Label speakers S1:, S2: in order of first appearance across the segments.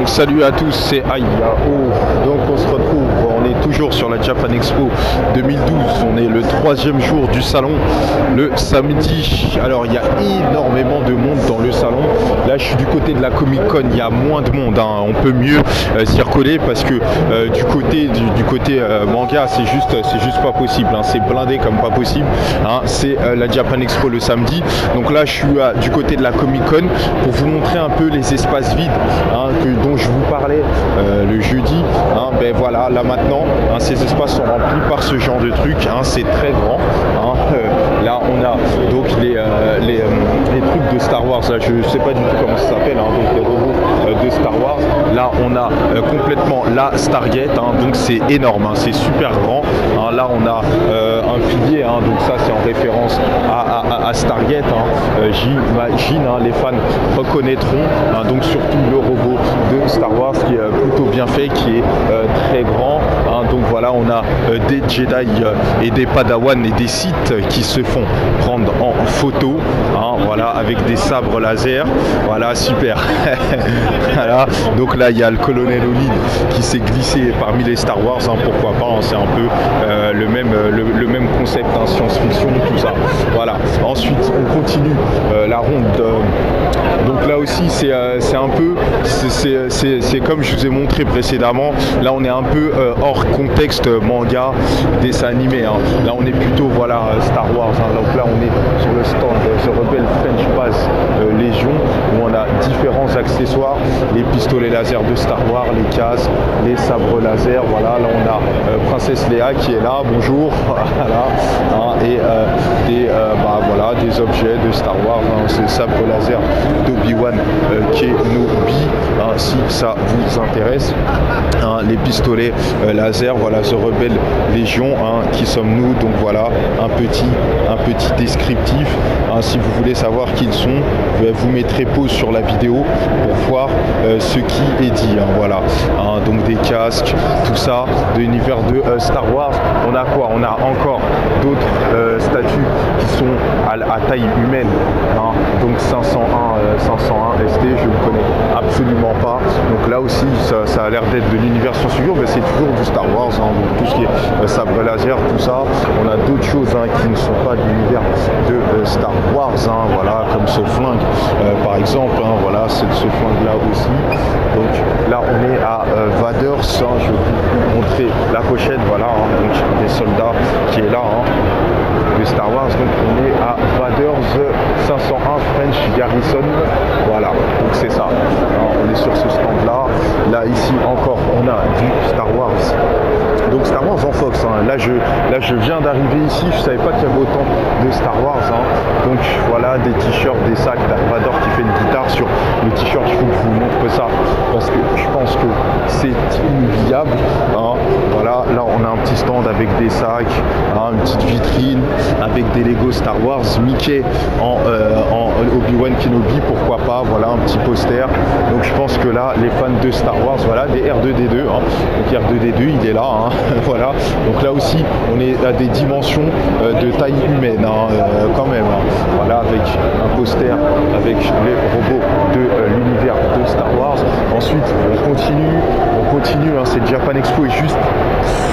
S1: Donc salut à tous, c'est Ayao. Donc on se retrouve, on est toujours sur la Japan Expo 2012. On est le 3e jour du salon, le samedi. Alors il y a énormément de monde dans le salon. Là je suis du côté de la Comic Con, il y a moins de monde, hein. On peut mieux circuler parce que du côté manga c'est juste pas possible, hein. C'est blindé comme pas possible, hein. C'est la Japan Expo le samedi. Donc là je suis du côté de la Comic Con pour vous montrer un peu les espaces vides, hein, dont je vous parlais le jeudi, hein. Ben voilà, là maintenant, hein, ces espaces sont remplis par ce genre de trucs, hein. C'est très grand, hein. Là on a donc les trucs de Star Wars, là, je sais pas du tout comment ça s'appelle, hein, donc les robots de Star Wars. Là on a complètement la Stargate, hein, donc c'est énorme, hein, c'est super grand, hein. Là on a un pilier, hein, donc ça c'est en référence à Stargate, hein. J'imagine, hein, les fans reconnaîtront, hein, donc surtout le robot de Star Wars qui est plutôt bien fait, qui est très grand, hein. Donc voilà, on a des Jedi et des Padawan et des Sith qui se font prendre en photo, hein, voilà, avec des sabres laser, voilà, super. Voilà. Donc là il y a le colonel Olin qui s'est glissé parmi les Star Wars, hein, pourquoi pas, hein, c'est un peu le même concept, hein, science-fiction, tout ça. Voilà. Ensuite on continue la ronde. Donc là aussi c'est un peu, c'est comme je vous ai montré précédemment. Là on est un peu hors contexte manga, dessin animé, hein. Là on est plutôt, voilà, Star Wars, hein. Donc là on est sur le stand The Rebel French Bass Légion, où on a différents accessoires, les pistolets laser de Star Wars, les casques, les sabres laser. Voilà, là on a Princesse Léa qui est là, bonjour. Voilà, hein, et voilà, des objets de Star Wars, hein, ce sabre laser d'Obi-Wan Kenobi, hein, si ça vous intéresse, hein, les pistolets laser, voilà, The Rebel Légion, hein, qui sommes-nous. Donc voilà, un petit descriptif, hein, si vous voulez savoir qui ils sont, vous mettrez pause sur la vidéo pour voir ce qui est dit, hein, voilà, hein, donc des casques, tout ça de l'univers de Star Wars. On a quoi? On a encore d'autres statues qui sont à taille humaine, hein, donc 501 SD, je ne connais absolument pas. Donc là aussi ça a l'air d'être de l'univers science-fiction, mais c'est toujours du Star Wars, hein, donc tout ce qui est sabre laser, tout ça. On a d'autres choses, hein, qui ne sont pas de l'univers de Star Wars, hein, voilà, comme ce flingue par exemple, hein, voilà, c'est ce flingue là aussi. Donc là on est à Vaders, hein, je vais vous montrer la pochette, voilà, hein, donc des soldats qui est là, hein, de Star Wars. Donc on est à Vaders 501 French Garrison, voilà, donc c'est ça, alors, on est sur ce stand là. Là ici encore on a du Star Wars, donc Star Wars en Fox, hein. Là je viens d'arriver ici, je savais pas qu'il y avait autant de Star Wars, hein. Donc voilà, des t-shirts, des sacs, Darth Vader qui fait une guitare sur le t-shirt. Il faut que je vous montre ça parce que je pense que c'est inoubliable, hein. Voilà, là on a un petit stand avec des sacs, hein, une petite vitrine avec des Lego Star Wars, Mickey en Obi-Wan Kenobi, pourquoi pas, voilà, un petit poster. Donc je pense que là les fans de Star Wars, voilà, des R2D2, hein. Donc R2D2 il est là, hein. Voilà, donc là aussi on est à des dimensions de taille humaine, hein, quand même, hein. Voilà, avec un poster avec les robots de l'univers de Star Wars. Ensuite on continue, hein, cette Japan Expo est juste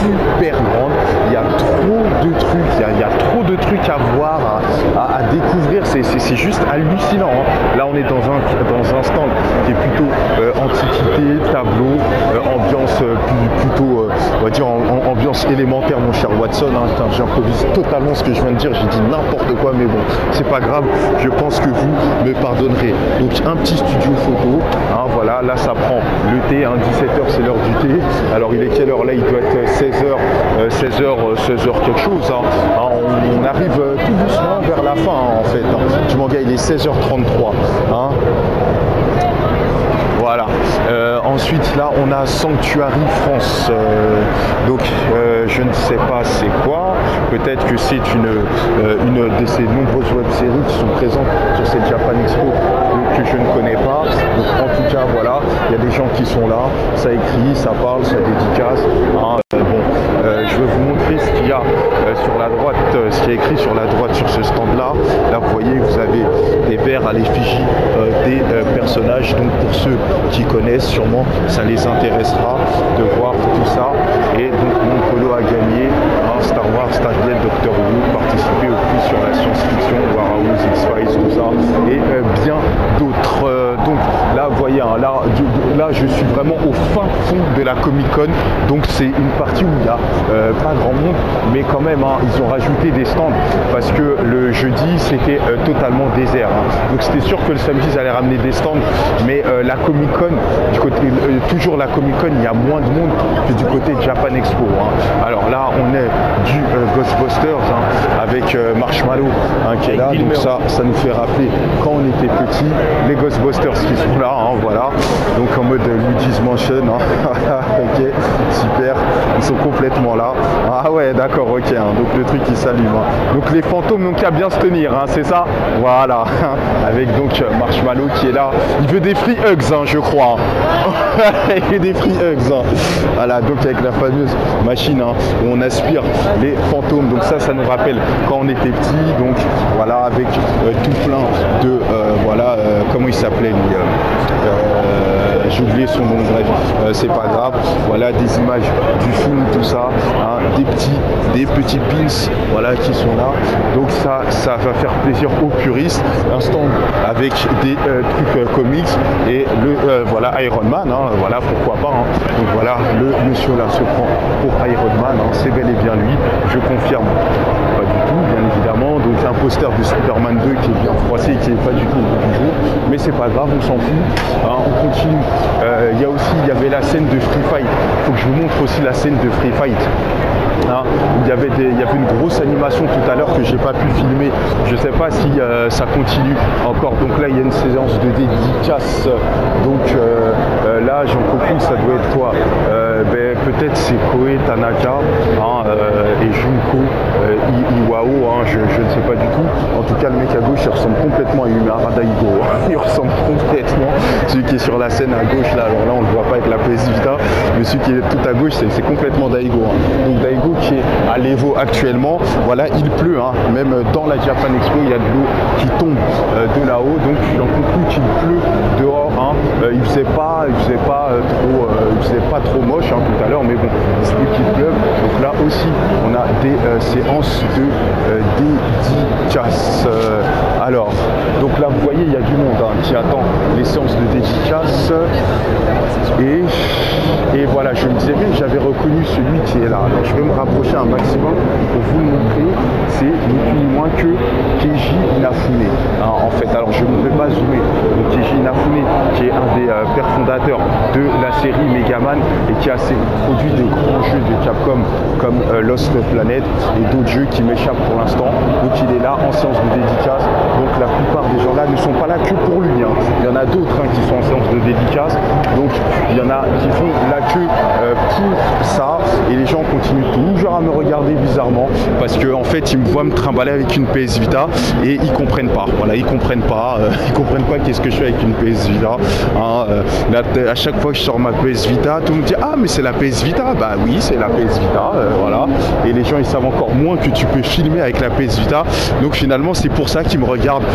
S1: super grande, il y a trop de trucs, il y a trop de trucs à voir, à découvrir, c'est juste hallucinant, hein. Là on est dans un stand qui est plutôt antiquité, tableau, ambiance plutôt on va dire ambiance élémentaire, mon cher Watson, hein. J'improvise totalement ce que je viens de dire, j'ai dit n'importe quoi, mais bon, c'est pas grave, je pense que vous me pardonnerez. Donc un petit studio photo, hein, voilà, là ça prend le thé, hein, 17h c'est l'heure du thé. Alors il est quelle heure là? Il doit être 16h quelque chose, hein. On arrive tout doucement vers la fin, hein, en fait, hein, du manga. Il est 16h33, hein. Voilà. Ensuite là on a Sanctuary France, donc je ne sais pas c'est quoi, peut-être que c'est une de ces nombreuses web-séries qui sont présentes sur cette Japan Expo que je ne connais pas. Donc en tout cas voilà, il y a des gens qui sont là, ça écrit, ça parle, ça dédicace, hein. Je vais vous montrer ce qu'il y a sur la droite, ce qui est écrit sur la droite sur ce stand là. Là vous voyez, vous avez des verres à l'effigie des personnes personnages. Donc pour ceux qui connaissent, sûrement ça les intéressera de voir tout ça. Et donc mon polo a gagné Star Wars, Stargate, Doctor Who, participer au plus sur la science-fiction, Warhouse, X-Files, tout ça, et bien d'autres. Donc là, vous voyez, hein, là je suis vraiment au fin fond de la Comic Con. Donc c'est une partie où il n'y a pas grand monde, mais quand même, hein, ils ont rajouté des stands parce que le jeudi c'était totalement désert. Hein. Donc c'était sûr que le samedi ils allaient ramener des stands, mais la Comic Con, du côté, toujours la Comic Con, il y a moins de monde que du côté de Japan Expo. Hein. Alors là, on est du Ghostbusters avec Marshmallow qui est là. Donc ça nous fait rappeler quand on était petit, les Ghostbusters qui sont là, hein, voilà. Donc en mode Luigi's Mansion, hein. Ok, super, ils sont complètement là. Ah ouais, d'accord, ok, hein. Donc le truc qui s'allume. Hein. Donc les fantômes n'ont qu'à bien se tenir, hein, c'est ça. Voilà, avec donc Marshmallow qui est là. Il veut des free hugs, hein, je crois. Il veut des free hugs. Hein. Voilà, donc avec la fameuse machine hein, où on aspire les fantômes. Donc ça nous rappelle quand on était petit. Donc voilà, avec tout plein de voilà, comment il s'appelait lui j'ai oublié son nom, bref, c'est pas grave. Voilà des images du film, tout ça, hein, des petits pins, voilà, qui sont là. Donc ça va faire plaisir aux puristes. Un stand avec des trucs comics et le voilà Iron Man, hein, voilà pourquoi pas. Hein. Donc voilà, le monsieur là se prend pour Iron Man, hein, c'est bel et bien lui, je confirme. Pas du tout, bien évidemment. Donc un poster de Spider-Man 2 qui est bien froissé, qui n'est pas du tout au bout du jour, mais c'est pas grave, on s'en fout. Hein, on continue. Il y avait la scène de Free Fight. Il faut que je vous montre aussi la scène de Free Fight. Hein, il y avait une grosse animation tout à l'heure que j'ai pas pu filmer. Je sais pas si ça continue encore. Donc là il y a une séance de dédicace. Donc là j'en conclus, ça doit être quoi peut-être c'est Koei Tanaka hein, et Junko Iwao, hein, je ne sais pas du tout. En tout cas le mec à gauche il ressemble complètement à Umehara Daigo. Il ressemble complètement. Celui qui est sur la scène à gauche là, alors là on le voit pas avec la PS Vita, mais celui qui est tout à gauche c'est complètement Daigo. Hein. Donc Daigo qui est à l'Evo actuellement, voilà, il pleut, hein. Même dans la Japan Expo il y a de l'eau qui tombe de là-haut, donc j'en conclus qu'il pleut dehors. Hein. Il faisait pas trop moche hein, tout à l'heure, mais bon, il se peut qu'il pleuve. Donc là aussi on a des séances de dédicaces. Alors, donc là vous voyez il y a du monde hein, qui attend les séances de dédicaces. Et voilà, je me disais bien que j'avais reconnu celui qui est là. Alors je vais me rapprocher un maximum pour vous le montrer. C'est ni plus ni moins que Keiji Inafune. Hein, en fait, alors je ne vais pas zoomer. Donc Keiji Inafune, qui est un des pères fondateurs de la série Megaman et qui a produit de grands jeux de Capcom comme Lost Planet et d'autres jeux qui m'échappent pour l'instant. Donc il est là en séance de dédicace. Donc la plupart des gens là ne sont pas là que pour lui. Hein. Il y en a d'autres hein, qui sont en séance de dédicace. Donc il y en a qui font la queue pour ça et les gens continuent toujours à me regarder bizarrement parce que en fait ils me voient me trimballer avec une PS Vita et ils comprennent pas. Voilà, ils comprennent pas qu'est-ce que je fais avec une PS Vita. Hein, là, à chaque fois que je sors ma PS Vita, tout le monde dit ah mais c'est la PS Vita. Bah oui c'est la PS Vita, voilà. Et les gens ils savent encore moins que tu peux filmer avec la PS Vita. Donc finalement c'est pour ça qu'ils me regardent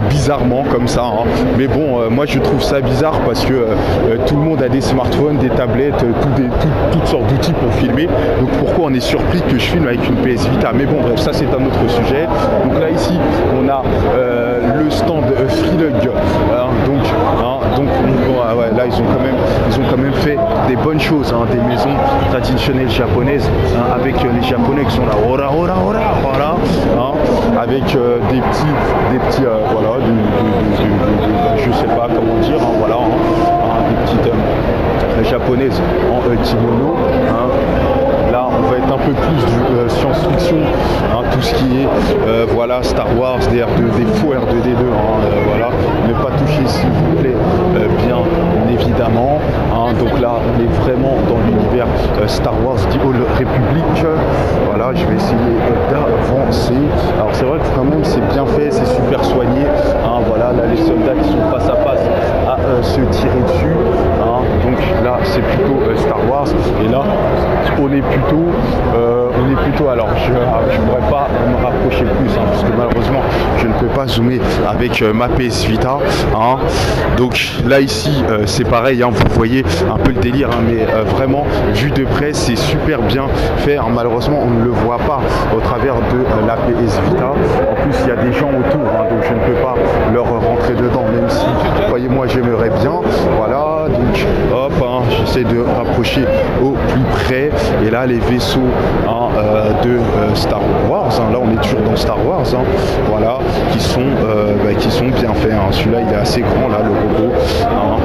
S1: bizarrement comme ça. Hein. Mais bon, moi je trouve ça bizarre parce que tout le monde a des smartphones, des tablettes, toutes sortes d'outils pour filmer. Donc pourquoi on est surpris que je filme avec une PS Vita? Mais bon, bref, ça c'est un autre sujet. Donc là ici, on a le stand Freelug. Donc ouais, là ils ont quand même fait des bonnes choses, hein, des maisons traditionnelles japonaises hein, avec les Japonais qui sont là, ora, voilà, hein, avec des petits voilà, je sais pas comment dire, hein, voilà, hein, des petites japonaises en kimono. Hein. Là, on va être un peu plus du science-fiction, hein, tout ce qui est voilà, Star Wars, des faux R2D2, hein, voilà, ne pas toucher s'il vous plaît, bien évidemment. Hein, donc là, on est vraiment dans l'univers Star Wars, The Old Republic. Voilà, je vais essayer d'avancer. Alors c'est vrai que quand même c'est bien fait, c'est super soigné. Hein, voilà, là les soldats qui sont face à face à se tirer dessus. Hein, donc là, c'est plutôt Star Wars. Et là, on est plutôt zoomer plutôt. Alors je ne pourrais pas me rapprocher plus hein, parce que malheureusement je ne peux pas zoomer avec ma PS Vita hein. Donc là ici c'est pareil hein, vous voyez un peu le délire hein, mais vraiment vu de près c'est super bien fait hein. Malheureusement on ne le voit pas au travers de la PS Vita. En plus il y a des gens autour hein, donc je ne peux pas leur rentrer dedans même si croyez-moi j'aimerais bien. Voilà donc hop hein, j'essaie de rapprocher au plus près et là les vaisseaux hein, de Star Wars hein. Là on est toujours dans Star Wars hein. Voilà qui sont bien faits hein. Celui-là il est assez grand là le robot hein.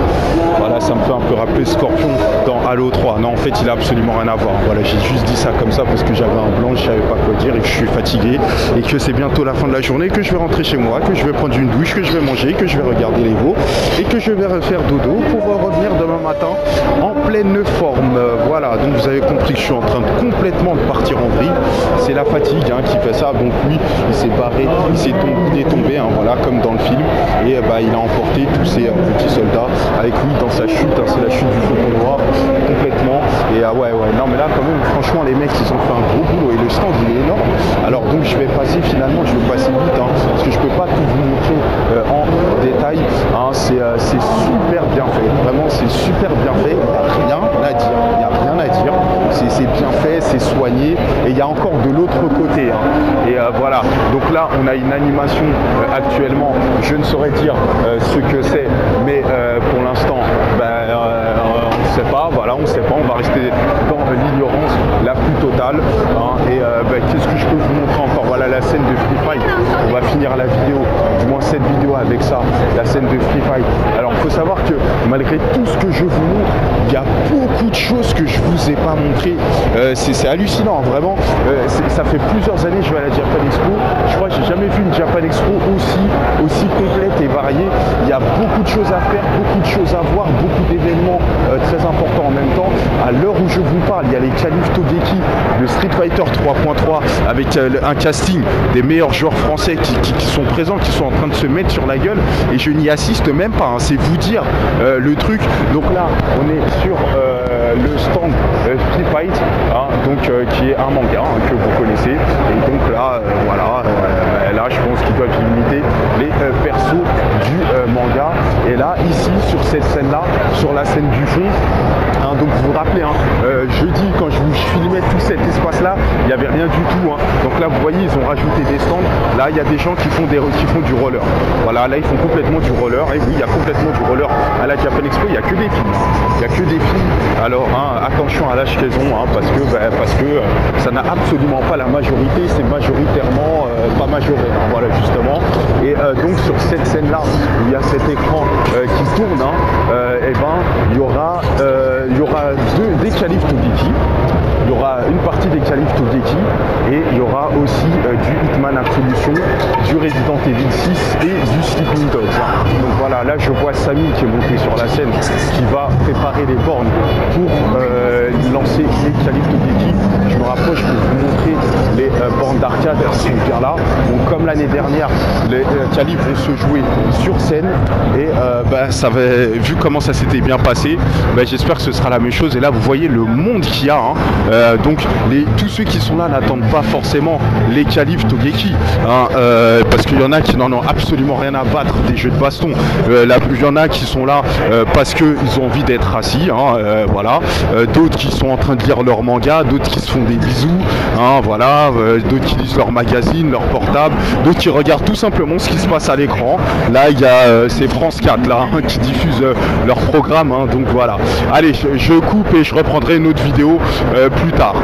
S1: Voilà ça me fait un peu rappeler Scorpion dans Halo 3. Non en fait il a absolument rien à voir. Voilà j'ai juste dit ça comme ça parce que j'avais un blanc, je savais pas quoi dire et que je suis fatigué et que c'est bientôt la fin de la journée, que je vais rentrer chez moi, que je vais prendre une douche, que je vais manger, que je vais regarder les veaux et que je vais refaire dodo pour revenir demain matin en pleine forme. Voilà donc vous avez compris que je suis en train de complètement de partir en vrille. C'est la fatigue hein, qui fait ça. Donc lui il s'est barré, il est tombé hein, voilà comme dans le film et il a emporté tous ces petits soldats avec lui dans sa chute hein. C'est la chute du faucon noir complètement et ouais non mais là quand même franchement les mecs ils ont fait un gros boulot et le stand il est énorme. Alors donc je vais passer finalement, je vais passer vite hein, parce que je peux pas tout vous montrer en détail hein. C'est super bien fait, vraiment c'est super bien fait, il n'y a rien à dire, il n'y a rien à dire, c'est bien fait, c'est soigné et il y a encore de l'autre côté hein. Et voilà donc là on a une animation actuellement, je ne saurais dire ce que c'est mais pour l'instant on ne sait pas, voilà on ne sait pas, on va rester dans l'ignorance la plus totale hein. Et qu'est-ce que je peux vous montrer encore? Voilà la scène de Free Fight, on va finir la vidéo, du moins cette vidéo avec ça, la scène de Free Fight. Alors il faut savoir que malgré tout ce que je vous montre, il y a beaucoup de choses que je vous ai pas montré. C'est hallucinant vraiment. Ça fait plusieurs années que je vais à la Japan Expo, je crois que j'ai jamais vu une Japan Expo aussi complète et variée. Il y a beaucoup de choses à faire, beaucoup de choses à voir, beaucoup d'événements très importants en même temps. À l'heure où je vous parle, il y a les qualifs Togeki de Street Fighter 3.3 avec un casting des meilleurs joueurs français qui sont présents, qui sont en train de se mettre sur la gueule et je n'y assiste même pas hein. C'est vous dire le truc. Donc là on est sur le stand Free Fight hein, donc qui est un manga hein, que vous connaissez et donc là voilà là je pense qu'ils doivent limiter les persos du manga et là ici sur cette scène là, sur la scène du fond hein, donc vous vous rappelez hein, jeudi quand je vous filmais tout cet espace là il n'y avait rien du tout hein. Donc là vous voyez ils ont rajouté des stands, là il y a des gens qui font du roller, voilà là ils font complètement du roller et oui il y a complètement du roller à la Japan Expo, il n'y a que des filles il n'y a que des filles. Alors hein, attention à l'âge qu'elles ont hein, parce que ça n'a absolument pas la majorité, c'est majoritairement pas majoré hein, voilà justement. Et donc sur cette scène là où il y a cet écran qui tourne hein, il y aura des qualifs Togeki, il y aura une partie des qualifs Togeki et il y aura aussi du Hitman Absolution, du Resident Evil 6 et du Sleeping Dogs hein. Donc voilà là je vois Samy qui est monté sur la scène qui va préparer les bornes pour lancer les qualifs Togeki. Je me rapproche pour vous montrer les bornes d'arcade qui sont bien là. Donc comme l'année dernière les qualifs vont se jouer sur scène et ça va, vu comment ça s'était bien passé, j'espère que ce sera la même chose. Et là vous voyez le monde qu'il y a hein. Donc tous ceux qui sont là n'attendent pas forcément les qualifs Togeki hein, parce qu'il y en a qui n'en ont absolument rien à battre des jeux de baston. Il y en a qui sont là parce qu'ils ont envie d'être assis hein, voilà. D'autres qui sont en train de lire leur manga, d'autres qui se font des bisous hein, voilà. D'autres qui lisent leur magazine, leur portable, d'autres qui regardent tout simplement ce qui se passe à l'écran. Là il y a c'est France 4 là hein, qui diffuse leur programme hein, donc voilà. Allez je coupe et je reprendrai une autre vidéo plus tard.